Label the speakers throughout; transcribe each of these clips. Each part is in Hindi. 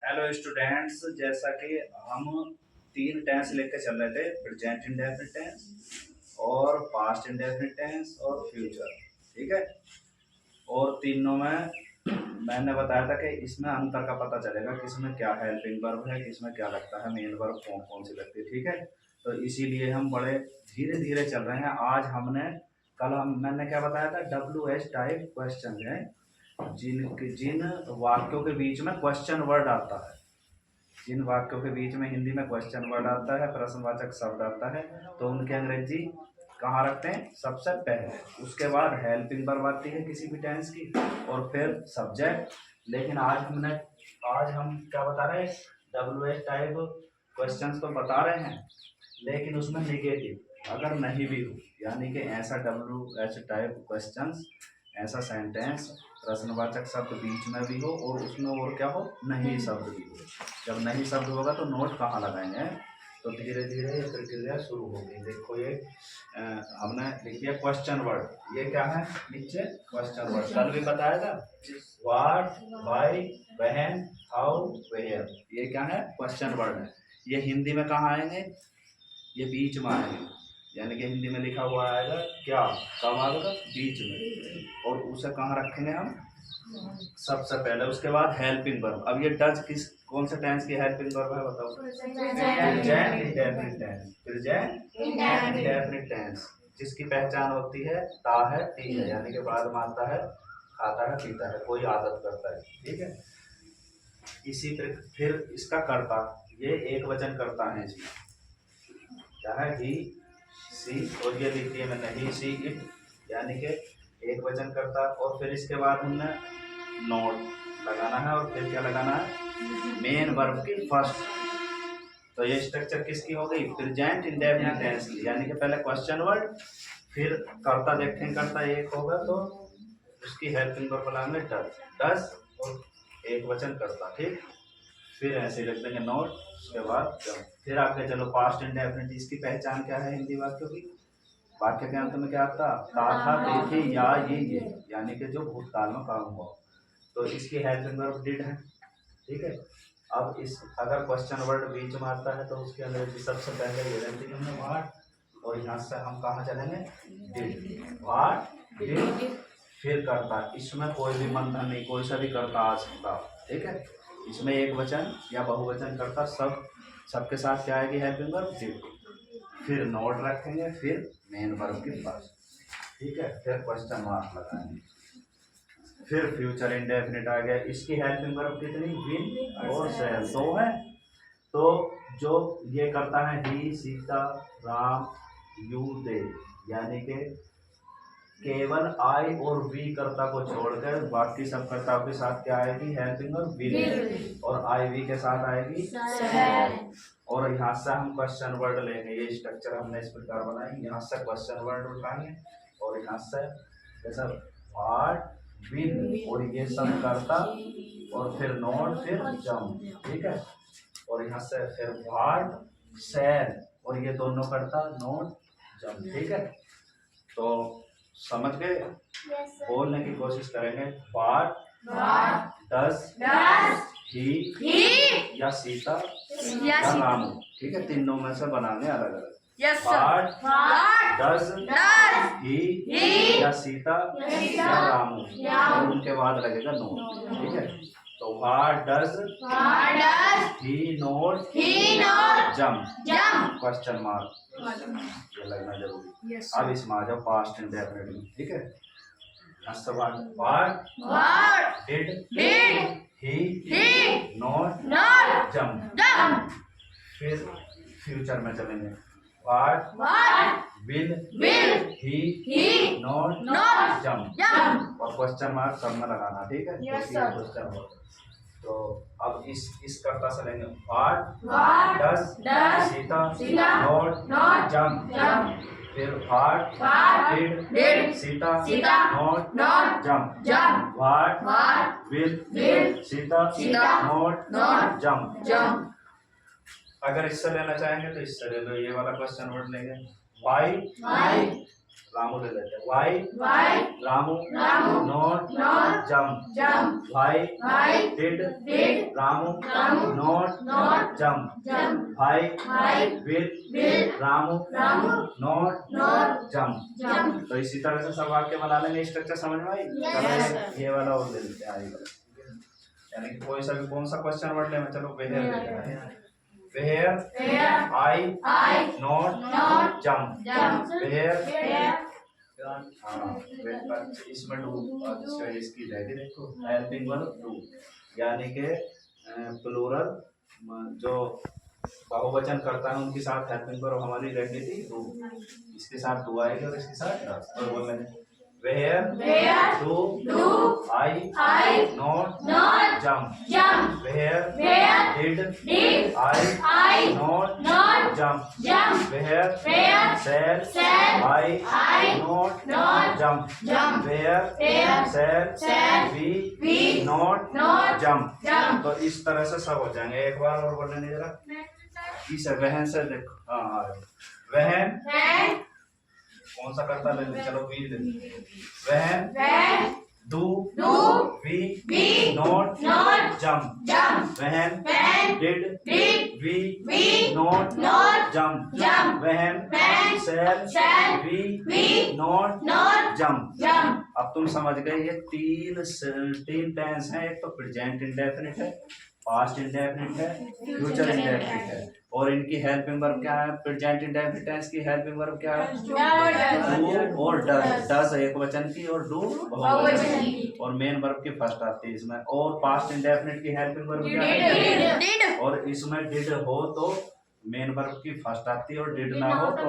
Speaker 1: हेलो स्टूडेंट्स, जैसा कि हम तीन टेंस लेकर चल रहे थे, प्रेजेंट इंडेफिनिट टेंस और पास्ट इंडेफिनिट टेंस और फ्यूचर। ठीक है। और तीनों में मैंने बताया था कि इसमें अंतर का पता चलेगा, किसमें क्या हेल्पिंग वर्ब है, किसमें क्या लगता है मेन वर्ब, कौन कौन सी लगती है। ठीक है। तो इसीलिए हम बड़े धीरे धीरे चल रहे हैं। आज मैंने क्या बताया था, WH टाइप क्वेश्चन है, जिन वाक्यों के बीच में क्वेश्चन वर्ड आता है, जिन वाक्यों के बीच में हिंदी में क्वेश्चन वर्ड आता है, प्रश्नवाचक शब्द आता है, तो उनके अंग्रेजी कहाँ रखते हैं, सबसे पहले। उसके बाद हेल्पिंग वर्ब आती है किसी भी टेंस की, और फिर सब्जेक्ट। लेकिन आज हम क्या बता रहे हैं, WH टाइप क्वेश्चंस तो बता रहे हैं, लेकिन उसमें निगेटिव अगर नहीं भी हो, यानी कि ऐसा WH टाइप क्वेश्चंस, ऐसा सेंटेंस प्रश्नवाचक शब्द बीच में भी हो और उसमें और क्या हो, नहीं शब्द भी हो। जब नहीं शब्द होगा तो नोट कहाँ लगाएंगे, तो धीरे धीरे ये प्रक्रिया शुरू होगी। देखो ये हमने लिख दिया क्वेश्चन वर्ड। ये क्या है, नीचे क्वेश्चन वर्ड कल भी बताया था, what, why, when, how, where. ये क्या है, क्वेश्चन वर्ड है। ये हिंदी में कहाँ आएंगे, ये बीच में आएंगे, यानी कि हिंदी में लिखा हुआ आएगा क्या, कब आएगा, बीच में। और उसे कहाँ रखेंगे हम, सबसे पहले। उसके बाद हेल्पिंग वर्ब। अब ये डज कौन से टेंस की हेल्पिंग वर्ब है, बताओ। Present indefinite tense. Present indefinite tense, जिसकी पहचान होती है ता है ती है, यानी कि बाद में आता है खाता है पीता है, कोई आदत करता है। ठीक है। इसी फिर इसका कर्ता, ये एक वचन करता है इसमें, क्या है, ही, सी, और ये लिख दिया मैंने ही, सी, इट, यानी कि एक वचन करता। और फिर इसके बाद हमने नोट लगाना है, और फिर क्या लगाना है, मेन वर्ब की फर्स्ट। तो ये स्ट्रक्चर किसकी हो गई, प्रेजेंट इंडेफिनिट टेंस की, यानी कि पहले क्वेश्चन वर्ड, फिर कर्ता देखें, कर्ता एक होगा तो उसकी हेल्पिंग वर्ब बनाएंगे डज, डज और एक वचन करता। ठीक। फिर ऐसे रख देंगे नोट, उसके बाद जब फिर आगे चलो पास्ट इंडेफिनिट। इसकी पहचान क्या है हिंदी वाक्यों की, वाक्य के अंत में क्या आता, था, देखे, या, ये, यानी कि जो भूतकाल में काम हुआ। तो इसकी हेल्पिंग वर्ब डिड है। ठीक है। अब इस अगर क्वेश्चन वर्ड बीच में आता है तो उसके अंदर सबसे पहले ये रहती है हमने व्हाट, और यहाँ से हम कहाँ चलेंगे, डिड, व्हाट, डिड, फिर करता। इसमें कोई भी बंधन नहीं, कोई सा भी करता आ सकता। ठीक है। इसमें एक वचन या बहुवचन करता, सबके साथ क्या आएगी, हेल्पिंग वर्ब डिड। फिर नोट रखेंगे, फिर मेन वर्ब के पास। ठीक है। फिर क्वेश्चन मार्क लगाएंगे। फिर फ्यूचर इंडेफिनिट आ गया। इसकी हेल्पिंग वर्ब कितनी, विल और शैल, दो है। तो जो ये करता है ही, सीता, राम, यू, दे, यानी कि केवल आई और वी कर्ता को छोड़कर बाकी सब कर्ताओं के साथ क्या आएगी, हेल्पिंग वर्ब विल, और आई वी के साथ आएगी शैल। और यहाँ से हम क्वेश्चन वर्ड लेंगे। ये स्ट्रक्चर हमने इस प्रकार बनाई, यहाँ से क्वेश्चन वर्ड उठाएंगे, और यहाँ से जैसा व्हाट, विल, और ये सब करता, और फिर नोट, फिर जम। ठीक है। और यहाँ से फिर व्हाट, शैल, और ये दोनों करता, नोट, जम। ठीक है। तो समझ गए, बोलने की कोशिश करेंगे। व्हाट, डज, ही, या सीता, या रामू। ठीक है। तीनों में से बनाने अलग अलग। व्हाट, डज, ही, या सीता, या रामू, और उनके बाद लगेगा नोट। ठीक है। तो व्हाट डज, ही नोट, जम, क्वेश्चन मार्क, ये लगना जरूरी। अब इसमें आ जाओ पास्ट इंडेफिनिट में। ठीक है। व्हाट, डिड, ही, नोट, जम। फिर फ्यूचर में चलेंगे। व्हाट, विल, ही, नोट, जम, और क्वेश्चन मार्क सब में लगाना। ठीक है। Question mark. तो अब इस कर्ता से लेंगे। व्हाट, डज, सीता, नोट, जम। फिर व्हाट, डिड, सीता, नोट, जम। व्हाट, विल, सीता, नोट, जम। अगर इससे लेना चाहेंगे तो इससे ले लो, ये वाला क्वेश्चन वर्ड लेंगे। व्हाई, रामू ले लेते हैं। Why
Speaker 2: Why?
Speaker 1: Ramu
Speaker 2: Ramu.
Speaker 1: Not
Speaker 2: Not.
Speaker 1: Jump.
Speaker 2: Jump.
Speaker 1: Why
Speaker 2: Why?
Speaker 1: Did
Speaker 2: Did.
Speaker 1: Ramu
Speaker 2: Ramu.
Speaker 1: Not
Speaker 2: Not.
Speaker 1: Jump.
Speaker 2: Jump.
Speaker 1: Why
Speaker 2: Why?
Speaker 1: Will
Speaker 2: Will.
Speaker 1: Ramu
Speaker 2: Ramu.
Speaker 1: Not
Speaker 2: Not.
Speaker 1: Jump.
Speaker 2: Jump.
Speaker 1: तो इसी तरह से सब वाक्य बना लेंगे। स्ट्रक्चर समझ में आई?
Speaker 2: Yes,
Speaker 1: चलो
Speaker 2: sir.
Speaker 1: ये वाला और ले लेते हैं। आई वाला यानी कि कोई सा भी कौन सा क्वेश्चन वर्ड लेना, चलो वेयर लेते हैं। Where
Speaker 2: Where?
Speaker 1: I
Speaker 2: I.
Speaker 1: Not
Speaker 2: Not.
Speaker 1: Jump.
Speaker 2: Jump.
Speaker 1: Where
Speaker 2: Where?
Speaker 1: हाँ इसमें डू अच्छा इसकी जाएगी देखो हेल्पिंग वर्ब डू यानी कि प्लूरल जो बहुवचन करता है उनके साथ हेल्पिंग वर्ब हमारी रहती थी डू, इसके साथ डू आएगी और इसके साथ डस। तो बोल रहे where do I not jump. Where did I not jump. Where shall I not jump. Where shall we not jump. तो इस तरह से सब हो जाएंगे। एक बार और बोलने नहीं जरा इसे वहन से देखो। हाँ वहन कौन सा करता ले चलो वी ले वहन डू वी नॉट जंप। वहन डिड वी नॉट जंप। वहन शैल वी नॉट जंप। अब तुम समझ गए ये तीन टेंस हैं। एक तो प्रेजेंट इंडेफिनिट है, पास्ट इंडेफिनिट है, फ्यूचर इंडेफिनिट है। और इनकी हेल्पिंग वर्ब क्या है? प्रेजेंट इंडेफिनिट टेंस की हेल्पिंग वर्ब क्या है? डू और डज। डज एक वचन की और डू बहुवचन की। और मेन वर्ब की फर्स्ट आती है इसमें। और पास्ट इंडेफिनिट की हेल्पिंग वर्ब क्या है? और इसमें डिड हो तो मेन वर्ब की फर्स्ट आती है और डिड ना हो तो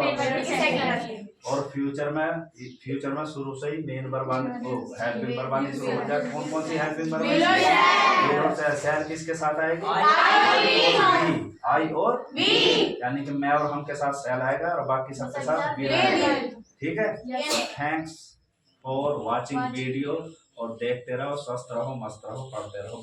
Speaker 1: और फ्यूचर में शुरू से ही मेन वर्ब हेल्पिंग वर्ब आनी शुरू हो जाए। कौन कौन सी हेल्पिंग वर्ब? शैल किसके साथ आएगी? आई और वी यानी कि मैं और हम के साथ शैल आएगा और बाकी सबके साथ वी आएगा। ठीक है। थैंक्स फॉर वाचिंग वीडियो और देखते रहो, स्वस्थ रहो, मस्त रहो, पढ़ते रहो।